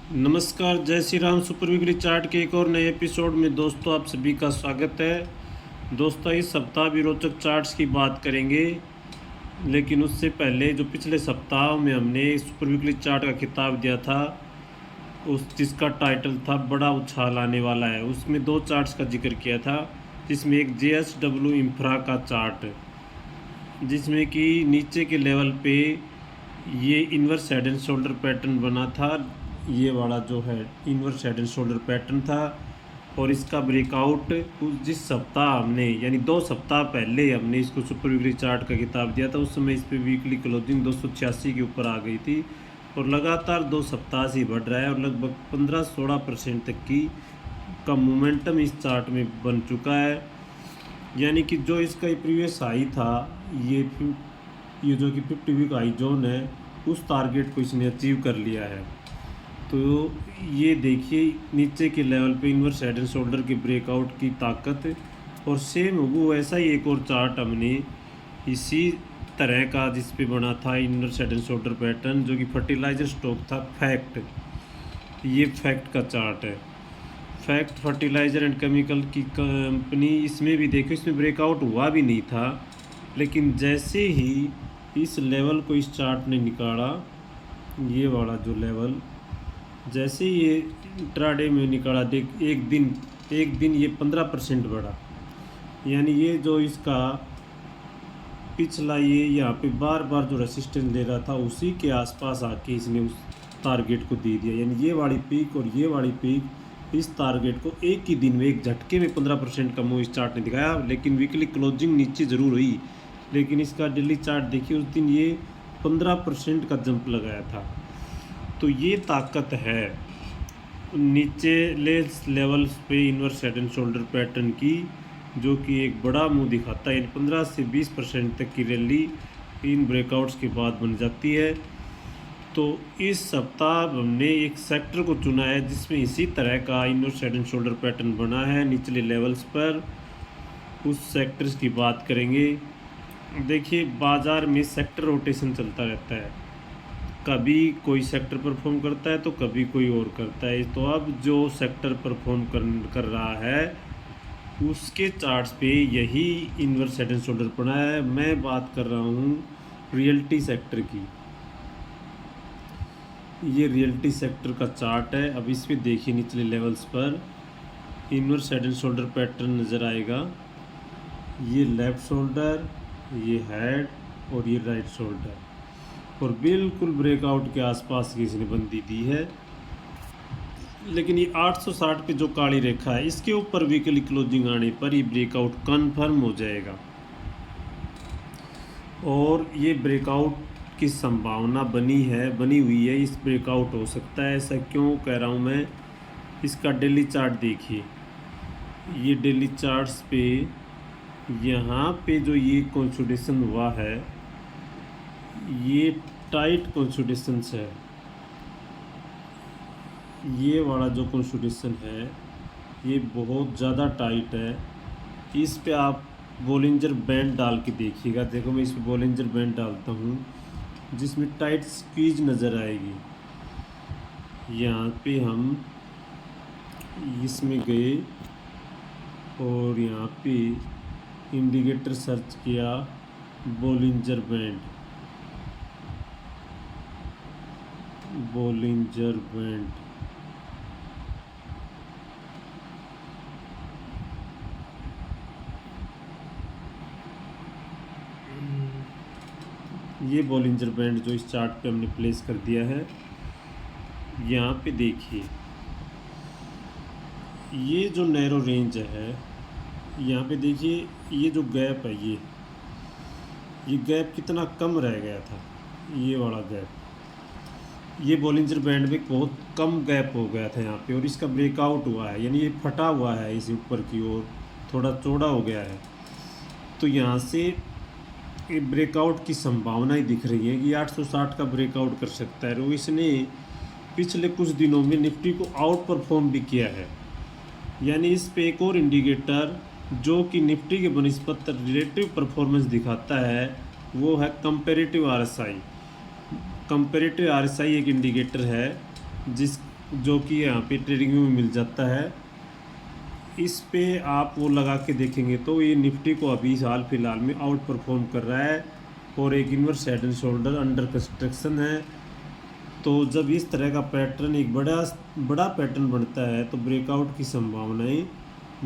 नमस्कार, जय Shri Ram. Super weekly chart के एक और नए एपिसोड में दोस्तों आप सभी का स्वागत है। दोस्तों इस सप्ताह भी रोचक चार्ट्स की बात करेंगे, लेकिन उससे पहले जो पिछले सप्ताह में हमने सुपर वीकली चार्ट का खिताब दिया था, उस जिसका टाइटल था बड़ा उछाल आने वाला है, उसमें दो चार्ट्स का जिक्र किया था। जिसमें एक JSW इंफ्रा का चार्ट, जिसमें कि नीचे के लेवल पे ये inverse head and shoulder pattern बना था। ये वाला जो है inverse head and shoulder pattern था, और इसका ब्रेकआउट जिस सप्ताह हमने यानी 2 सप्ताह पहले हमने इसको सुपर वीकली चार्ट का किताब दिया था, उस समय इस पर वीकली क्लोजिंग 286 के ऊपर आ गई थी, और लगातार 2 सप्ताह से बढ़ रहा है, और लगभग 15-16% तक की का मोमेंटम इस चार्ट में बन चुका है। यानी कि जो इसका प्रीवियस हाई था, ये जो कि 50 वीक हाई जोन है, उस टारगेट को इसने अचीव कर लिया है। तो ये देखिए नीचे के लेवल पे इन्वर्स हेड एंड शोल्डर के ब्रेकआउट की ताकत, और सेम वो ऐसा ही एक और चार्ट हमने इसी तरह का जिस पे बना था inverse head and shoulder pattern, जो कि फर्टिलाइजर स्टॉक था फैक्ट। ये फैक्ट का चार्ट है, फैक्ट फर्टिलाइज़र एंड केमिकल की कंपनी। इसमें भी देखो, इसमें ब्रेकआउट हुआ भी नहीं था, लेकिन जैसे ही इस लेवल को इस चार्ट ने निकाला, ये वाला जो लेवल, जैसे ही ये इंट्राडे में निकाला, देख एक दिन ये 15% बढ़ा। यानी ये जो इसका पिछला ये यहाँ पे बार बार जो रेसिस्टेंस ले रहा था, उसी के आसपास आके इसने उस टारगेट को दे दिया। यानी ये वाली पीक और ये वाली पीक इस टारगेट को एक ही दिन में, एक झटके में 15% का मूव इस चार्ट ने दिखाया। लेकिन वीकली क्लोजिंग नीचे ज़रूर हुई, लेकिन इसका डेली चार्ट देखिए, उस दिन ये 15% का जंप लगाया था। तो ये ताकत है नीचे लेवल्स पे inverse head and shoulder pattern की, जो कि एक बड़ा मुंह दिखाता है। 15 से 20% तक की रैली इन ब्रेकआउट्स के बाद बन जाती है। तो इस सप्ताह हमने एक सेक्टर को चुना है जिसमें इसी तरह का inverse head and shoulder pattern बना है निचले लेवल्स पर। उस सेक्टर्स की बात करेंगे। देखिए, बाज़ार में सेक्टर रोटेशन चलता रहता है, कभी कोई सेक्टर परफॉर्म करता है तो कभी कोई और करता है। तो अब जो सेक्टर परफॉर्म कर रहा है, उसके चार्ट्स पे यही इन्वर्स हेड एंड शोल्डर पड़ा है। मैं बात कर रहा हूँ रियल्टी सेक्टर की। ये रियल्टी सेक्टर का चार्ट है। अब इस पे देखिए, निचले लेवल्स पर inverse head and shoulder pattern नज़र आएगा। ये लेफ़्ट शोल्डर, ये हेड, और ये राइट शोल्डर, और बिल्कुल ब्रेकआउट के आसपास की इसने बंदी दी है। लेकिन ये 860 पे जो काली रेखा है, इसके ऊपर वीकली क्लोजिंग आने पर ये ब्रेकआउट कन्फर्म हो जाएगा, और ये ब्रेकआउट की संभावना बनी हुई है। इस ब्रेकआउट हो सकता है। ऐसा क्यों कह रहा हूँ मैं, इसका डेली चार्ट देखिए। ये डेली चार्ट्स पे यहाँ पे जो ये कंसोलिडेशन हुआ है, ये टाइट कंसोलिडेशंस है। ये वाला जो कंसोलिडेशन है, ये बहुत ज़्यादा टाइट है। इस पे आप बोलिंजर बैंड डाल के देखिएगा। देखो, मैं इस पे बोलिंजर बैंड डालता हूँ, जिसमें टाइट स्क्वीज नज़र आएगी। यहाँ पे हम इसमें गए और यहाँ पे इंडिकेटर सर्च किया, बोलिंजर बैंड, बोलिंजर बैंड। ये बॉलिंजर बैंड जो इस चार्ट पे हमने प्लेस कर दिया है, यहाँ पे देखिए, ये जो नैरो रेंज है, यहाँ पे देखिए, ये जो गैप है, ये गैप कितना कम रह गया था। ये वाला गैप, ये बॉलिंजर बैंड में बहुत कम गैप हो गया था यहाँ पे, और इसका ब्रेकआउट हुआ है। यानी ये फटा हुआ है, इस ऊपर की ओर थोड़ा चौड़ा हो गया है। तो यहाँ से ये ब्रेकआउट की संभावना ही दिख रही है कि 860 का ब्रेकआउट कर सकता है। और इसने पिछले कुछ दिनों में निफ्टी को आउट परफॉर्म भी किया है। यानी इस पे एक और इंडिकेटर जो कि निफ्टी के बनिस्बत रिलेटिव परफॉर्मेंस दिखाता है, वो है कंपेरेटिव आरएसआई। कंपेरेटिव आरएसआई एक इंडिकेटर है जिस जो कि यहाँ पे ट्रेडिंग में मिल जाता है। इस पे आप वो लगा के देखेंगे तो ये निफ्टी को अभी हाल फिलहाल में आउट परफॉर्म कर रहा है और एक inverse head and shoulder under construction है। तो जब इस तरह का पैटर्न एक बड़ा पैटर्न बनता है तो ब्रेकआउट की संभावनाएं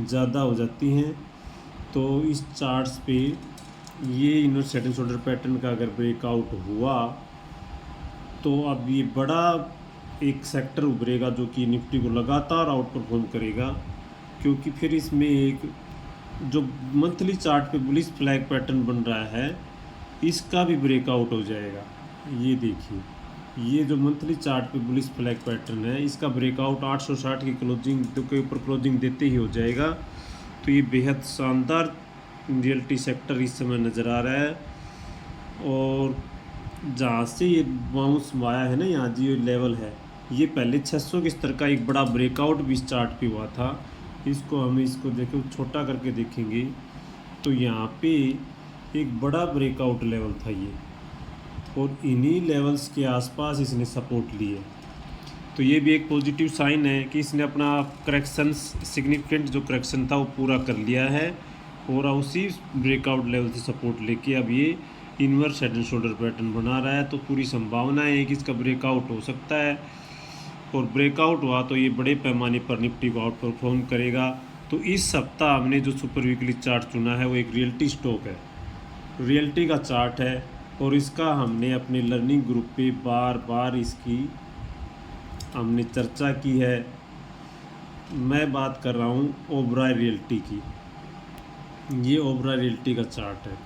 ज़्यादा हो जाती हैं। तो इस चार्ट्स पे ये inverse head and shoulder pattern का अगर ब्रेकआउट हुआ तो अब ये बड़ा एक सेक्टर उभरेगा जो कि निफ्टी को लगातार आउट परफॉर्म करेगा, क्योंकि फिर इसमें एक जो मंथली चार्ट पे बुलिश फ्लैग पैटर्न बन रहा है इसका भी ब्रेकआउट हो जाएगा। ये देखिए, ये जो मंथली चार्ट पे बुलिश फ्लैग पैटर्न है इसका ब्रेकआउट 860 की क्लोजिंग के ऊपर क्लोजिंग देते ही हो जाएगा। तो ये बेहद शानदार रियल्टी सेक्टर इस समय नज़र आ रहा है। और जहाँ से ये बाउंस आया है ना, यहाँ जो लेवल है ये पहले 600 के स्तर का एक बड़ा ब्रेकआउट भी इस चार्ट पे हुआ था। इसको देखो छोटा करके देखेंगे तो यहाँ पे एक बड़ा ब्रेकआउट लेवल था ये, और इन्हीं लेवल्स के आसपास इसने सपोर्ट लिए। तो ये भी एक पॉजिटिव साइन है कि इसने अपना करेक्शन सिग्निफिकेंट जो करेक्शन था वो पूरा कर लिया है और उसी ब्रेकआउट लेवल से सपोर्ट लेके अब ये inverse head and shoulder pattern बना रहा है। तो पूरी संभावना है कि इसका ब्रेकआउट हो सकता है, और ब्रेकआउट हुआ तो ये बड़े पैमाने पर निफ्टी को आउट परफॉर्म करेगा। तो इस सप्ताह हमने जो सुपर वीकली चार्ट चुना है वो एक रियल्टी स्टॉक है, रियल्टी का चार्ट है, और इसका हमने अपने लर्निंग ग्रुप पे बार बार इसकी हमने चर्चा की है। मैं बात कर रहा हूँ ओबराय रियल्टी की। ये ओबराय रियल्टी का चार्ट है,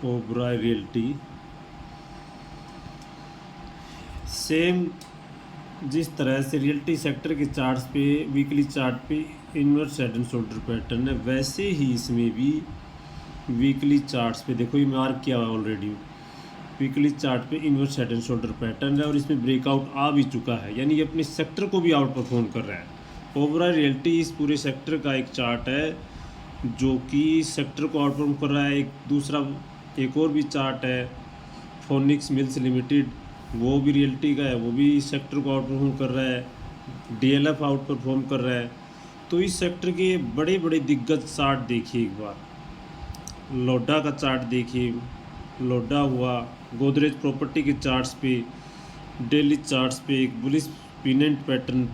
ओबराय रियल्टी सेम जिस तरह से रियल्टी सेक्टर के चार्ट्स पे वीकली चार्ट पे inverse head and shoulder pattern है, वैसे ही इसमें भी वीकली चार्ट्स पे देखो ये मार्क किया हुआ ऑलरेडी। वीकली चार्ट पे inverse head and shoulder pattern है और इसमें ब्रेकआउट आ भी चुका है, यानी ये अपने सेक्टर को भी आउट परफॉर्म कर रहा है। ओवरऑल रियल्टी इस पूरे सेक्टर का एक चार्ट है जो कि सेक्टर को आउट परफॉर्म कर रहा है। एक और भी चार्ट है फोनिक्स मिल्स लिमिटेड, वो भी रियल्टी का है, वो भी इस सेक्टर को आउट परफॉर्म कर रहा है। डीएलएफ आउट परफॉर्म कर रहा है। तो इस सेक्टर के बड़े बड़े दिग्गज चार्ट देखिए, एक बार लोडा का चार्ट देखिए, लोडा हुआ, गोदरेज प्रॉपर्टी के चार्ट्स पे डेली चार्ट्स पे एक बुलिश पिनेंट पैटर्न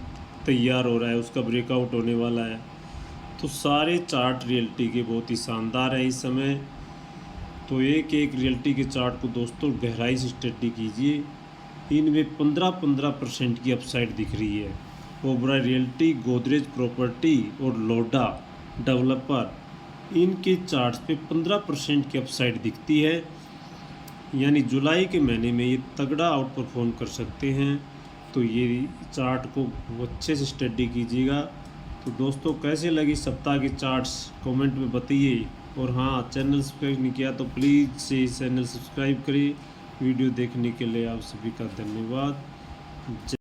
तैयार हो रहा है, उसका ब्रेकआउट होने वाला है। तो सारे चार्ट रियल्टी के बहुत ही शानदार है इस समय। तो एक एक रियल्टी के चार्ट को दोस्तों गहराई से स्टडी कीजिए, इनमें 15% की अपसाइड दिख रही है। ओबराय रियल्टी, गोदरेज प्रॉपर्टी और लोडा डेवलपर, इनके चार्ट्स पे 15% की अपसाइड दिखती है, यानी जुलाई के महीने में ये तगड़ा आउट परफॉर्म कर सकते हैं। तो ये चार्ट को अच्छे से स्टडी कीजिएगा। तो दोस्तों कैसे लगी सप्ताह के चार्ट्स कमेंट में बताइए, और हाँ चैनल सब्सक्राइब नहीं किया तो प्लीज़ से चैनल सब्सक्राइब करिए। वीडियो देखने के लिए आप सभी का धन्यवाद।